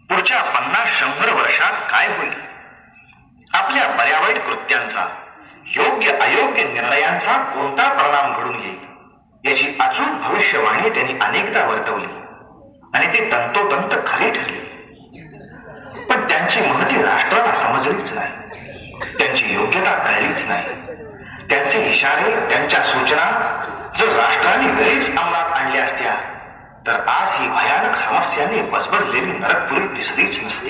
पुढच्या 50-100 वर्षात काय होईल, आपल्या बऱ्या वाईट कृत्यांचा, योग्य अयोग्य निर्णयांचा कोणता परिणाम घडून येईल याची अचूक भविष्यवाणी त्यांनी अनेकदा वर्तवली आणि ते तंतोतंत खरे ठरले. पण त्यांची महती राष्ट्राला समजलीच नाही, त्यांची योग्यता कळलीच नाही. त्यांचे इशारे, त्यांच्या सूचना जर राष्ट्राने वेळीच अंमलात आणल्या असत्या तर आज ही भयानक समस्याने बजबजलेली नरकपुरी दिसलीच नसते.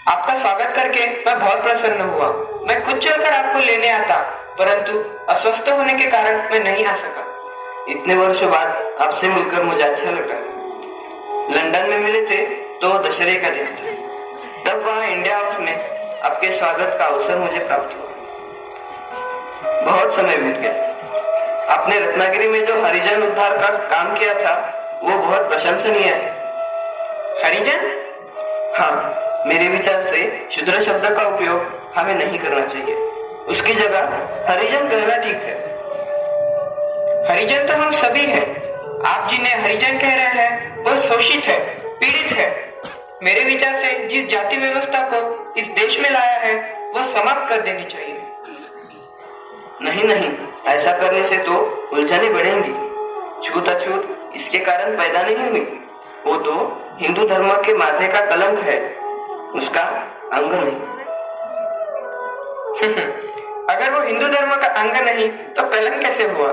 आपका स्वागत करके मैं बहुत प्रसन्न हुआ. मैं खुद चलकर आपको लेने आता, परंतु अस्वस्थ होने के कारण मैं नहीं आ सका. इतने वर्षों बाद आपसे मिलकर मुझे अच्छा लग रहा है. लंदन में मिले थे तो दशहरे का दिन था. तब वहाँ इंडिया हाउस में आपके स्वागत का अवसर मुझे प्राप्त हुआ. बहुत समय बीत गया. आपने रत्नागिरी में जो हरिजन उद्धार का काम किया था वो बहुत प्रशंसनीय है. हरिजन? हाँ, मेरे विचार से शूद्र शब्द का उपयोग हमें नहीं करना चाहिए. उसकी जगह हरिजन कहना ठीक है. हरिजन तो हम सभी हैं. आप जिन्हें हरिजन कह रहे हैं वो शोषित है, पीड़ित है. मेरे विचार से जिस जाति व्यवस्था को इस देश में लाया है वो समाप्त कर देनी चाहिए. नहीं नहीं, ऐसा करने से तो उलझने बढ़ेंगी. छूताछूत इसके कारण पैदा नहीं हुई. वो तो हिंदू धर्म के माथे का कलंक है, उसका अंग नहीं. अगर वो हिंदू धर्म का अंग नहीं तो कलंक कैसे हुआ?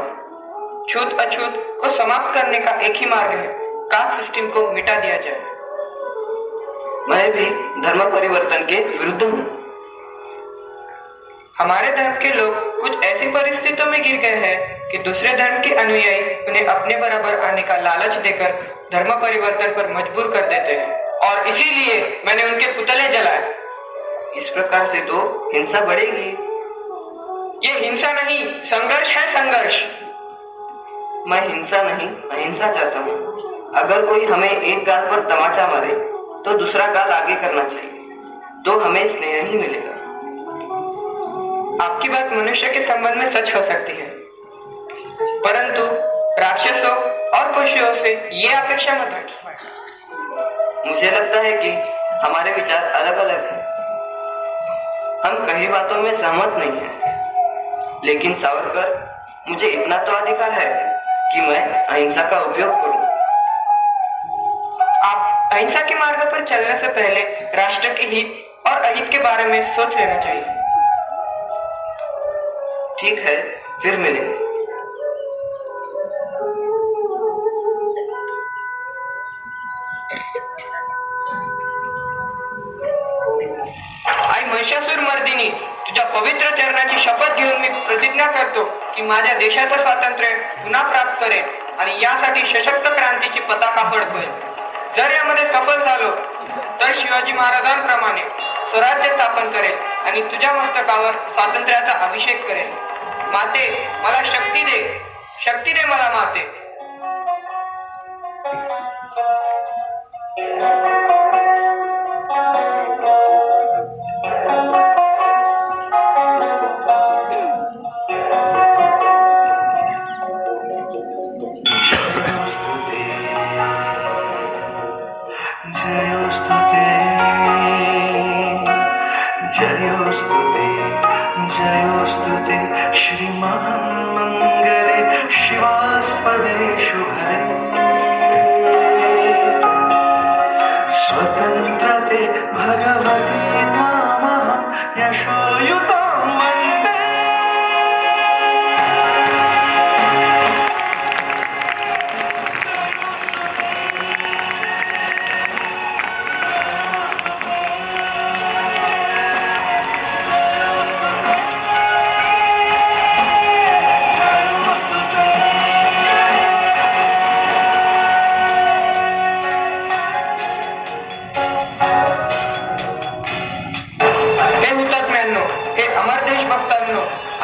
छूत अछूत को समाप्त करने का एक ही मार्ग है, कास्ट सिस्टम को मिटा दिया जाए. मैं भी धर्म परिवर्तन के विरुद्ध हूँ. हमारे धर्म के लोग कुछ ऐसी परिस्थितियों में गिर गए हैं कि दूसरे धर्म के अनुयायी उन्हें अपने बराबर आने का लालच देकर धर्म परिवर्तन पर मजबूर कर देते हैं, और इसीलिए मैंने उनके पुतले जलाए. इस प्रकार से तो हिंसा बढ़ेगी. ये हिंसा नहीं, संघर्ष है, संघर्ष. मैं हिंसा नहीं, अहिंसा चाहता हूँ. अगर कोई हमें एक गाल पर तमाचा मारे तो दूसरा गाल आगे करना चाहिए, तो हमें स्नेह ही मिलेगा. आपकी बात मनुष्य के संबंध में सच हो सकती है, परंतु राक्षसों और पशुओं से ये अपेक्षा मत रखिए. मुझे लगता है कि हमारे विचार अलग अलग हैं. हम कई बातों में सहमत नहीं हैं, लेकिन सावरकर, मुझे इतना तो अधिकार है कि मैं अहिंसा का उपयोग करूं. आप अहिंसा के मार्ग पर चलने से पहले राष्ट्र के हित और अहित के बारे में सोच लेना चाहिए. ठीक है, फिर मिलेंगे. आई महिषासूर मर्दिनी, तुझ्या पवित्र चरणाची शपथ घेऊन मी प्रतिज्ञा करतो की माझ्या देशाचं स्वातंत्र्य पुन्हा प्राप्त करेन आणि यासाठी सशक्त क्रांतीची पताका फडकवेन. जर यामध्ये सफल झालो तर शिवाजी महाराजांप्रमाणे स्वराज्य स्थापन करेल आणि तुझ्या मस्तकावर स्वातंत्र्याचा अभिषेक करेल. माते, मला शक्ती दे, शक्ती दे मला माते.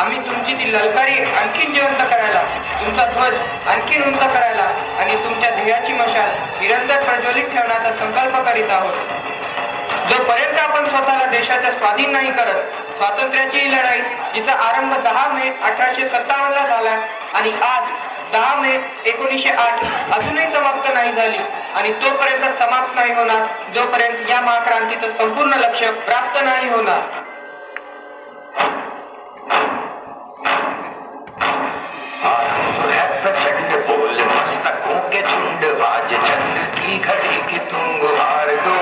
आम्ही तुमची ती ललकारी आणखीन जिवंत करायला, तुमचा ध्वज आणखीन उंच करायला आणि तुमच्या ध्येयाची मशाल निरंतर प्रज्वलित ठेवण्याचा संकल्प करीत आहोत. जोपर्यंत आपण स्वतःला देशाच्या स्वाधीन नाही करत, स्वातंत्र्याची ही लढाई जिचा आरंभ 10 मे 1857 ला झाला आणि आज 10 मे 1908 अजूनही समाप्त नाही झाली आणि तोपर्यंत समाप्त नाही होणार जोपर्यंत या महाक्रांतीचं संपूर्ण लक्ष प्राप्त नाही होणार. प्रचंड बोल मस्तकों के झुंड बाज चंद की घड़ी की तुम गुहार दो.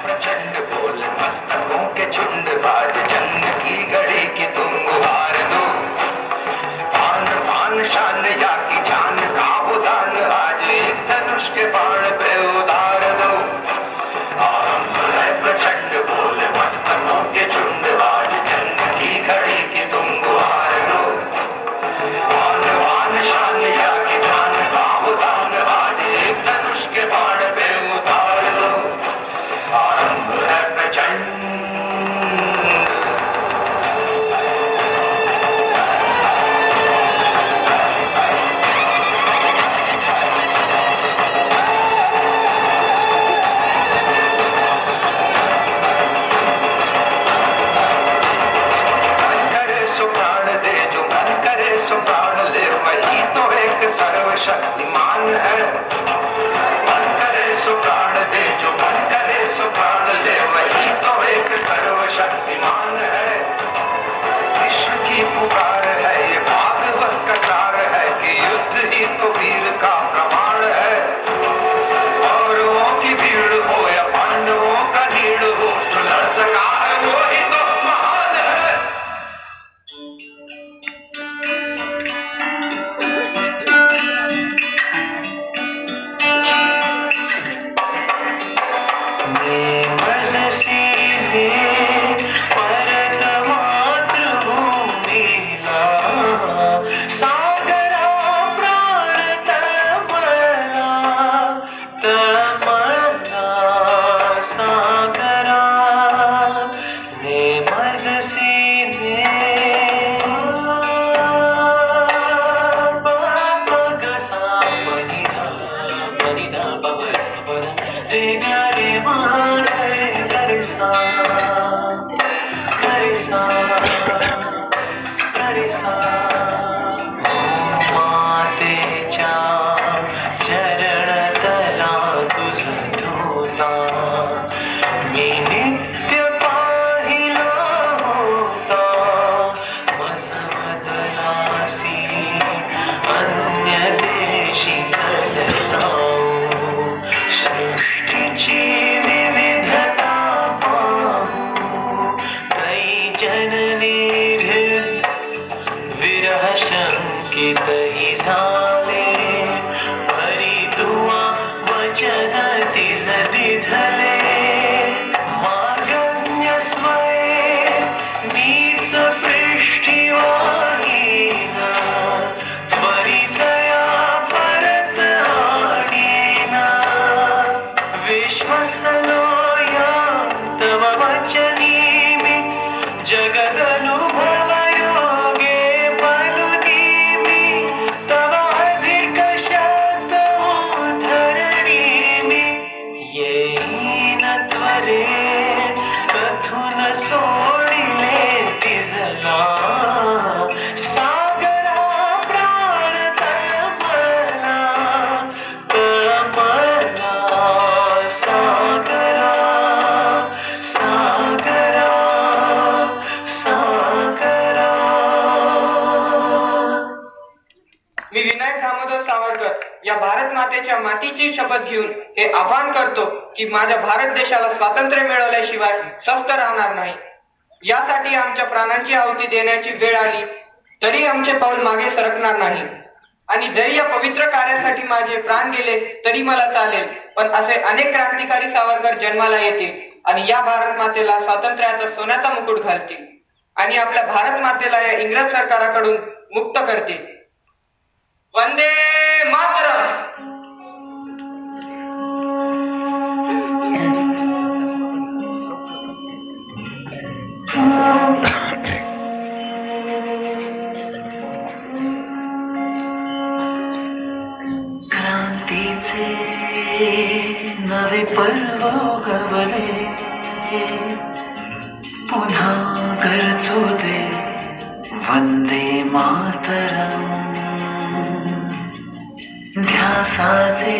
प्रचंड बोल मस्तकों के झुंड बाज चंद की घड़ी की तुम गुहार दो. पान पान शान या की जान का उदान आज एक धनुष के बाण पे उतार दो. प्रचंड बोल मस्तकों के झुंड बाज चंद की घड़ी की तुम गुहार दो. पान पान शान या की जान का उदान आज एक धनुष के बाण पे उतार दो. आरंभ है प्रचंड. शक्तिमान है. मन करे सो प्राण दे, जो मन करे सो प्राण ले, वही तो एक सर्वशक्तिमान है. विश्व की पुकार है, ये भागवत का सार है कि युद्ध ही तो वीर का प्रमाण है. कौरवों की भीड़ हो या पांडवों का नीड़ हो, जो लड़ सका है वो ही तो महान है. या भारत मातेच्या मातीची शपथ घेऊन हे आवाहन करतो की माझ्या भारत देशाला स्वातंत्र्य मिळवल्याशिवाय स्वस्थ राहणार नाही. यासाठी आमच्या प्राणांची आहुती देण्याची वेळ आली तरी आमचे पाऊल मागे सरकणार नाही. आणि जरी या पवित्र कार्यासाठी माझे प्राण गेले तरी मला चालेल, पण असे अनेक क्रांतिकारी सावरकर जन्माला येतील आणि या भारत मातेला स्वातंत्र्याचा सोन्याचा मुकुट घालतील आणि आपल्या भारत मातेला या इंग्रज सरकाराकडून मुक्त करतील. वंदे मातरम. पुन्हा गरजू दे वंदे मातरम ध्यासाचे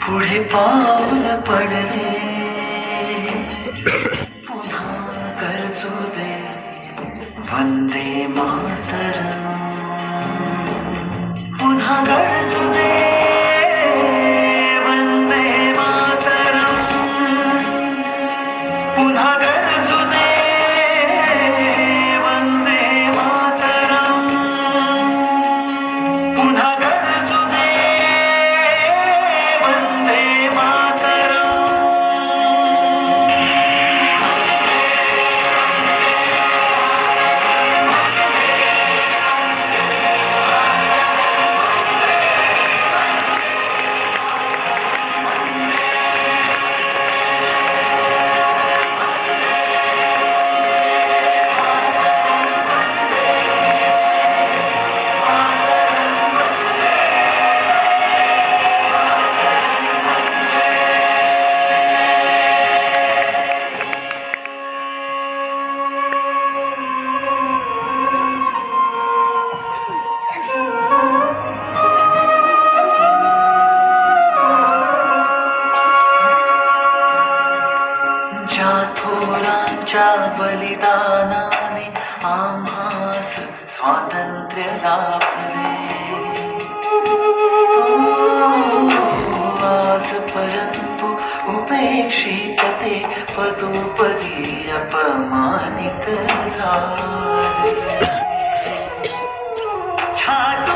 पुढे पाऊल पडले पुन्हा गरजू दे वंदे मातरम पुन्हा गरजू दे वंदे मातरम पुन्हा गरजू दे वंदे मातरम पुन्हा गरजू दे वंदे मातरम ज्या थोरांच्या बलिदानाने आम्हास स्वातंत्र्य लाभले आजपर्यंत उपेक्षित ते पदोपदी अपमानित झाले छाती